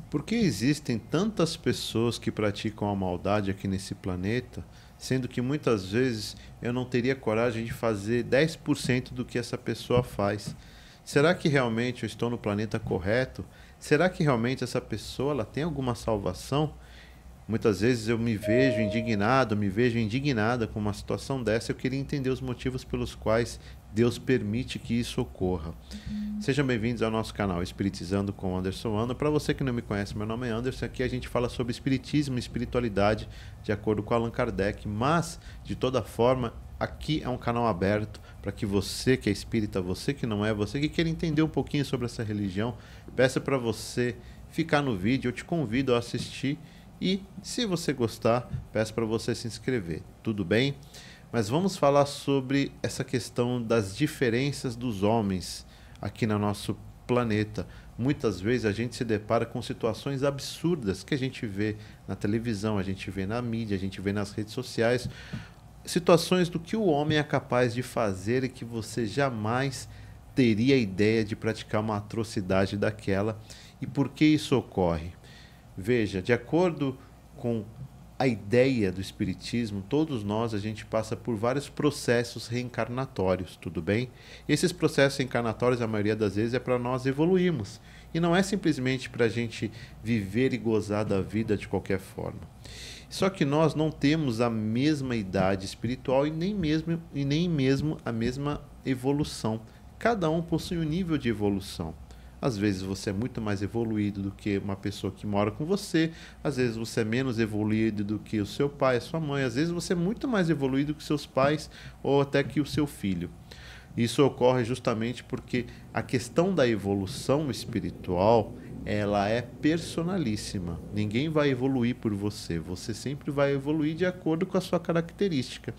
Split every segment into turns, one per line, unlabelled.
Por que existem tantas pessoas que praticam a maldade aqui nesse planeta, sendo que muitas vezes eu não teria coragem de fazer 10% do que essa pessoa faz? Será que realmente eu estou no planeta correto? Será que realmente essa pessoa ela tem alguma salvação? Muitas vezes eu me vejo indignado, me vejo indignada com uma situação dessa. Eu queria entender os motivos pelos quais Deus permite que isso ocorra. Sejam bem-vindos ao nosso canal Espiritizando com Anderson Ano. Para você que não me conhece, meu nome é Anderson. Aqui a gente fala sobre espiritismo e espiritualidade de acordo com Allan Kardec. Mas, de toda forma, aqui é um canal aberto para que você que é espírita, você que não é, você que quer entender um pouquinho sobre essa religião, peço para você ficar no vídeo. Eu te convido a assistir. E, se você gostar, peço para você se inscrever, tudo bem? Mas vamos falar sobre essa questão das diferenças dos homens aqui no nosso planeta. Muitas vezes a gente se depara com situações absurdas que a gente vê na televisão, a gente vê na mídia, a gente vê nas redes sociais. Situações do que o homem é capaz de fazer e que você jamais teria ideia de praticar uma atrocidade daquela. E por que isso ocorre? Veja, de acordo com a ideia do espiritismo, todos nós a gente passa por vários processos reencarnatórios, tudo bem? E esses processos reencarnatórios, a maioria das vezes, é para nós evoluirmos. E não é simplesmente para a gente viver e gozar da vida de qualquer forma. Só que nós não temos a mesma idade espiritual e nem mesmo a mesma evolução. Cada um possui um nível de evolução. Às vezes você é muito mais evoluído do que uma pessoa que mora com você, às vezes você é menos evoluído do que o seu pai, a sua mãe, às vezes você é muito mais evoluído que seus pais ou até que o seu filho. Isso ocorre justamente porque a questão da evolução espiritual, ela é personalíssima. Ninguém vai evoluir por você, você sempre vai evoluir de acordo com a sua característica.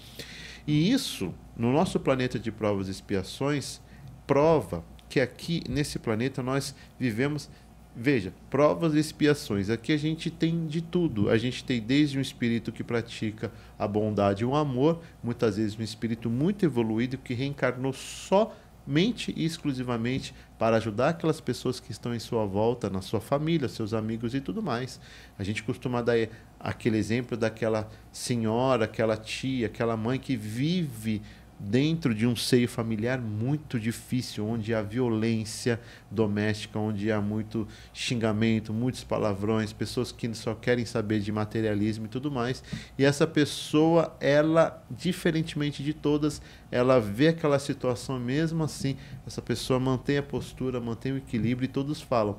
E isso, no nosso planeta de provas e expiações, prova que aqui nesse planeta nós vivemos, veja, provas e expiações. Aqui a gente tem de tudo. A gente tem desde um espírito que pratica a bondade e o amor, muitas vezes um espírito muito evoluído que reencarnou somente e exclusivamente para ajudar aquelas pessoas que estão em sua volta, na sua família, seus amigos e tudo mais. A gente costuma dar aquele exemplo daquela senhora, aquela tia, aquela mãe que vive dentro de um seio familiar muito difícil, onde há violência doméstica, onde há muito xingamento, muitos palavrões, pessoas que só querem saber de materialismo e tudo mais. E essa pessoa, ela, diferentemente de todas, ela vê aquela situação, mesmo assim, essa pessoa mantém a postura, mantém o equilíbrio, e todos falam: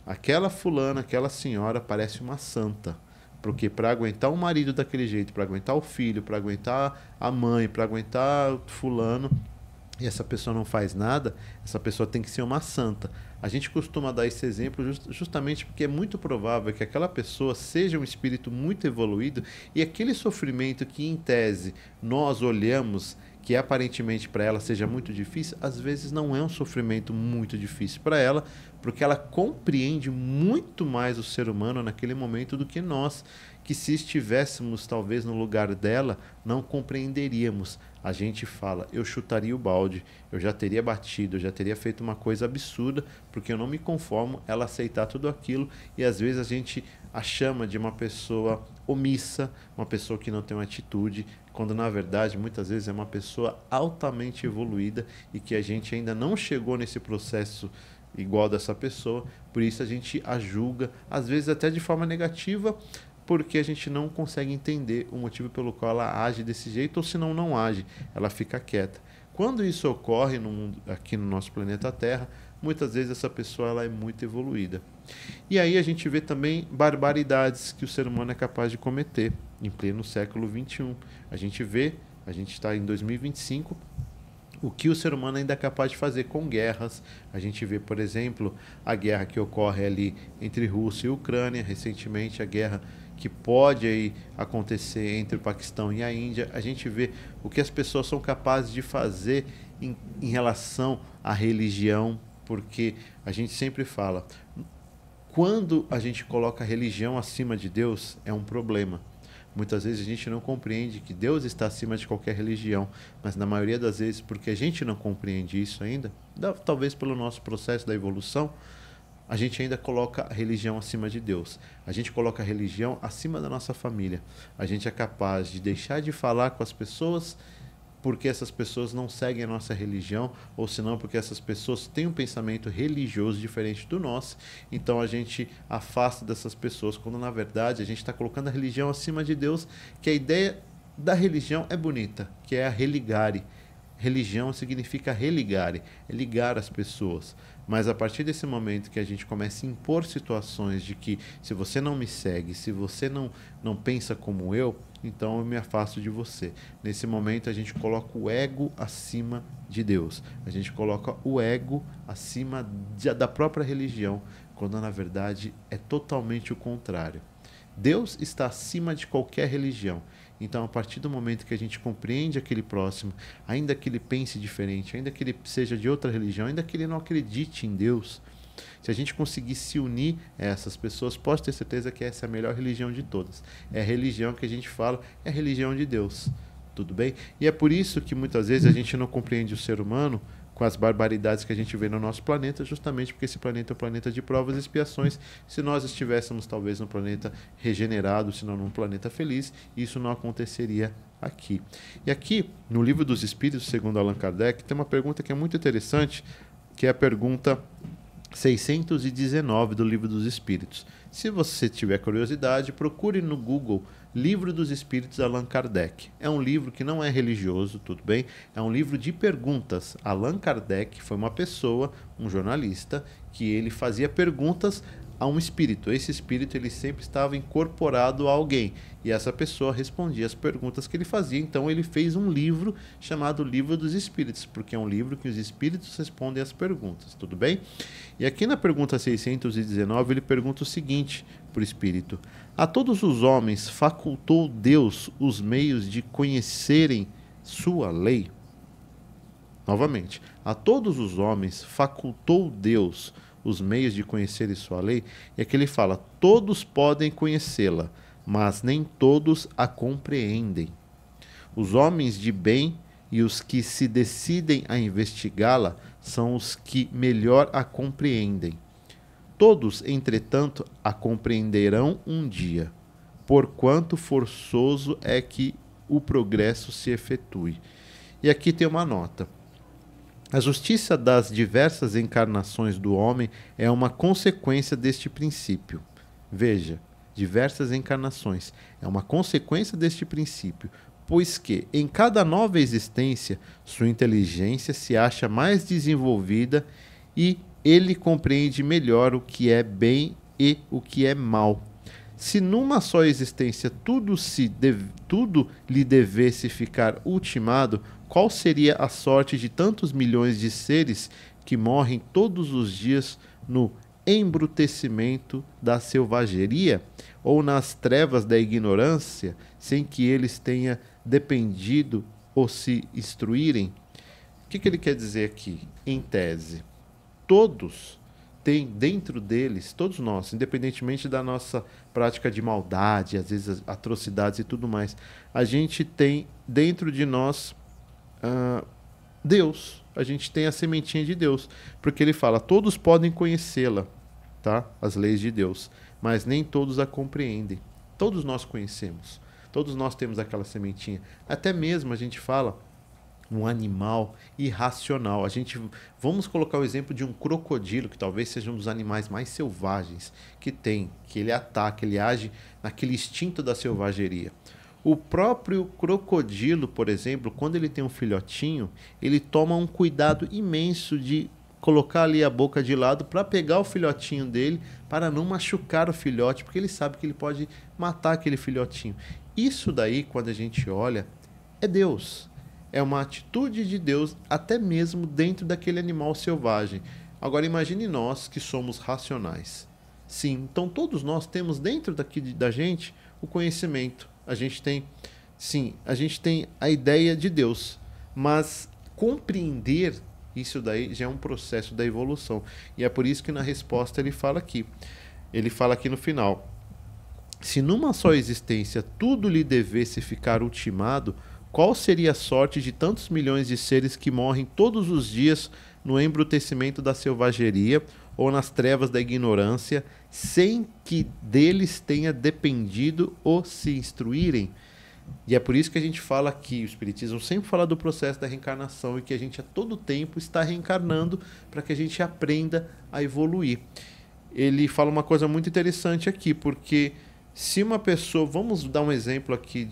aquela fulana, aquela senhora parece uma santa. Porque para aguentar o marido daquele jeito, para aguentar o filho, para aguentar a mãe, para aguentar o fulano, e essa pessoa não faz nada, essa pessoa tem que ser uma santa. A gente costuma dar esse exemplo justamente porque é muito provável que aquela pessoa seja um espírito muito evoluído, e aquele sofrimento que, em tese, nós olhamos que aparentemente para ela seja muito difícil, às vezes não é um sofrimento muito difícil para ela, porque ela compreende muito mais o ser humano naquele momento do que nós, que se estivéssemos talvez no lugar dela, não compreenderíamos. A gente fala: eu chutaria o balde, eu já teria batido, eu já teria feito uma coisa absurda, porque eu não me conformo ela aceitar tudo aquilo. E às vezes a gente a chama de uma pessoa omissa, uma pessoa que não tem uma atitude, quando na verdade muitas vezes é uma pessoa altamente evoluída e que a gente ainda não chegou nesse processo igual dessa pessoa. Por isso a gente a julga, às vezes até de forma negativa, porque a gente não consegue entender o motivo pelo qual ela age desse jeito, ou se não age, ela fica quieta. Quando isso ocorre aqui no nosso planeta Terra, muitas vezes essa pessoa ela é muito evoluída. E aí a gente vê também barbaridades que o ser humano é capaz de cometer em pleno século XXI. A gente está em 2025, o que o ser humano ainda é capaz de fazer com guerras. A gente vê, por exemplo, a guerra que ocorre ali entre Rússia e Ucrânia, recentemente a guerra que pode aí acontecer entre o Paquistão e a Índia. A gente vê o que as pessoas são capazes de fazer em relação à religião, porque a gente sempre fala, quando a gente coloca a religião acima de Deus, é um problema. Muitas vezes a gente não compreende que Deus está acima de qualquer religião, mas na maioria das vezes, porque a gente não compreende isso ainda, talvez pelo nosso processo da evolução, a gente ainda coloca a religião acima de Deus. A gente coloca a religião acima da nossa família. A gente é capaz de deixar de falar com as pessoas porque essas pessoas não seguem a nossa religião, ou senão porque essas pessoas têm um pensamento religioso diferente do nosso, então a gente afasta dessas pessoas, quando na verdade a gente está colocando a religião acima de Deus, que a ideia da religião é bonita, que é a religare. Religião significa religare, é ligar as pessoas. Mas a partir desse momento que a gente começa a impor situações de que se você não me segue, se você não pensa como eu, então eu me afasto de você. Nesse momento a gente coloca o ego acima de Deus. A gente coloca o ego acima da própria religião, quando na verdade é totalmente o contrário. Deus está acima de qualquer religião. Então, a partir do momento que a gente compreende aquele próximo, ainda que ele pense diferente, ainda que ele seja de outra religião, ainda que ele não acredite em Deus, se a gente conseguir se unir a essas pessoas, pode ter certeza que essa é a melhor religião de todas. É a religião que a gente fala, é a religião de Deus. Tudo bem? E é por isso que muitas vezes a gente não compreende o ser humano com as barbaridades que a gente vê no nosso planeta, justamente porque esse planeta é um planeta de provas e expiações. Se nós estivéssemos talvez num planeta regenerado, se não num planeta feliz, isso não aconteceria aqui. E aqui, no Livro dos Espíritos, segundo Allan Kardec, tem uma pergunta que é muito interessante, que é a pergunta 619 do Livro dos Espíritos. Se você tiver curiosidade, procure no Google Livro dos Espíritos, Allan Kardec. É um livro que não é religioso, tudo bem? É um livro de perguntas. Allan Kardec foi uma pessoa, um jornalista, que ele fazia perguntas a um espírito. Esse espírito ele sempre estava incorporado a alguém. E essa pessoa respondia as perguntas que ele fazia. Então ele fez um livro chamado Livro dos Espíritos, porque é um livro que os espíritos respondem as perguntas, tudo bem? E aqui na pergunta 619 ele pergunta o seguinte para o espírito: a todos os homens facultou Deus os meios de conhecerem sua lei? Novamente, a todos os homens facultou Deus os meios de conhecerem sua lei? E aqui ele fala: todos podem conhecê-la, mas nem todos a compreendem. Os homens de bem e os que se decidem a investigá-la são os que melhor a compreendem. Todos, entretanto, a compreenderão um dia, porquanto forçoso é que o progresso se efetue. E aqui tem uma nota. A justiça das diversas encarnações do homem é uma consequência deste princípio. Veja, diversas encarnações é uma consequência deste princípio, pois que, em cada nova existência, sua inteligência se acha mais desenvolvida e ele compreende melhor o que é bem e o que é mal. Se numa só existência tudo lhe devesse ficar ultimado, qual seria a sorte de tantos milhões de seres que morrem todos os dias no embrutecimento da selvageria ou nas trevas da ignorância, sem que eles tenham dependido ou se instruírem? O que ele quer dizer aqui? Em tese, todos têm dentro deles, todos nós, independentemente da nossa prática de maldade, às vezes atrocidades e tudo mais, a gente tem dentro de nós Deus. A gente tem a sementinha de Deus, porque ele fala: todos podem conhecê-la, tá? As leis de Deus, mas nem todos a compreendem. Todos nós conhecemos, todos nós temos aquela sementinha. Até mesmo a gente fala um animal irracional. Vamos colocar o exemplo de um crocodilo, que talvez seja um dos animais mais selvagens que tem, que ele ataca, ele age naquele instinto da selvageria. O próprio crocodilo, por exemplo, quando ele tem um filhotinho, ele toma um cuidado imenso de colocar ali a boca de lado para pegar o filhotinho dele, para não machucar o filhote, porque ele sabe que ele pode matar aquele filhotinho. Isso daí, quando a gente olha, é Deus. É uma atitude de Deus, até mesmo dentro daquele animal selvagem. Agora imagine nós que somos racionais. Sim, então todos nós temos dentro da gente o conhecimento. A gente tem a ideia de Deus, mas compreender isso daí já é um processo da evolução. E é por isso que na resposta ele fala aqui no final: se numa só existência tudo lhe devesse ficar ultimado, qual seria a sorte de tantos milhões de seres que morrem todos os dias no embrutecimento da selvageria ou nas trevas da ignorância, sem que deles tenha dependido ou se instruírem. E é por isso que a gente fala aqui, o Espiritismo sempre fala do processo da reencarnação e que a gente a todo tempo está reencarnando para que a gente aprenda a evoluir. Ele fala uma coisa muito interessante aqui, porque se uma pessoa, vamos dar um exemplo aqui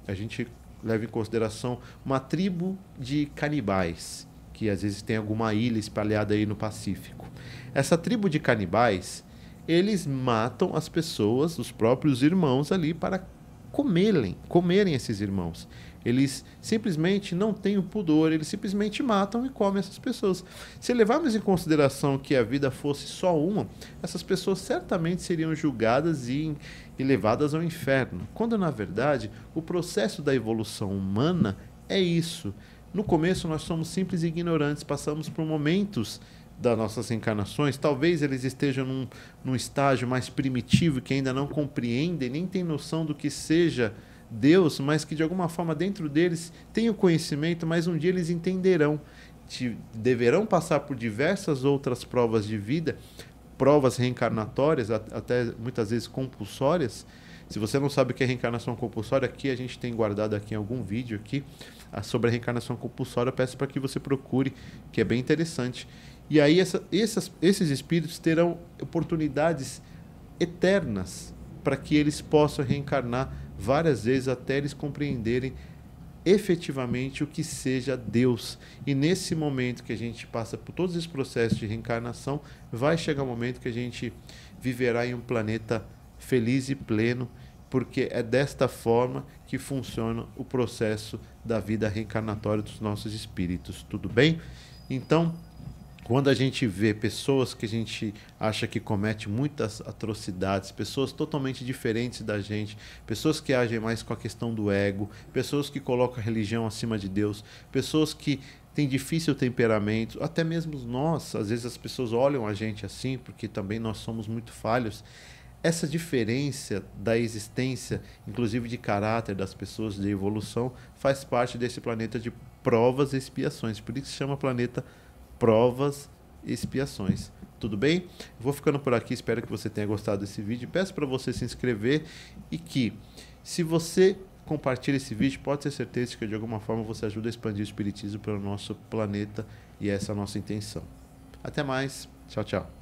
a gente leva em consideração uma tribo de canibais, que às vezes tem alguma ilha espalhada aí no Pacífico. Essa tribo de canibais, eles matam as pessoas, os próprios irmãos ali, para comerem esses irmãos. Eles simplesmente não têm o pudor, eles simplesmente matam e comem essas pessoas. Se levarmos em consideração que a vida fosse só uma, essas pessoas certamente seriam julgadas e levadas ao inferno. Quando, na verdade, o processo da evolução humana é isso. No começo, nós somos simples e ignorantes, passamos por momentos das nossas reencarnações, talvez eles estejam num estágio mais primitivo, que ainda não compreendem, nem têm noção do que seja Deus, mas que de alguma forma dentro deles tem o conhecimento, mas um dia eles entenderão, deverão passar por diversas outras provas de vida, provas reencarnatórias, até muitas vezes compulsórias. Se você não sabe o que é reencarnação compulsória, aqui a gente tem guardado aqui em algum vídeo aqui sobre a reencarnação compulsória, eu peço para que você procure, que é bem interessante. E aí esses espíritos terão oportunidades eternas para que eles possam reencarnar várias vezes até eles compreenderem efetivamente o que seja Deus. E nesse momento que a gente passa por todos esses processos de reencarnação, vai chegar um momento que a gente viverá em um planeta feliz e pleno, porque é desta forma que funciona o processo da vida reencarnatória dos nossos espíritos. Tudo bem? Então, quando a gente vê pessoas que a gente acha que comete muitas atrocidades, pessoas totalmente diferentes da gente, pessoas que agem mais com a questão do ego, pessoas que colocam a religião acima de Deus, pessoas que têm difícil temperamento, até mesmo nós, às vezes as pessoas olham a gente assim, porque também nós somos muito falhos. Essa diferença da existência, inclusive de caráter das pessoas, de evolução, faz parte desse planeta de provas e expiações. Por isso se chama planeta Provas e Expiações. Tudo bem? Vou ficando por aqui, espero que você tenha gostado desse vídeo. Peço para você se inscrever e que, se você compartilha esse vídeo, pode ter certeza que de alguma forma você ajuda a expandir o Espiritismo pelo nosso planeta, e essa é a nossa intenção. Até mais. Tchau, tchau.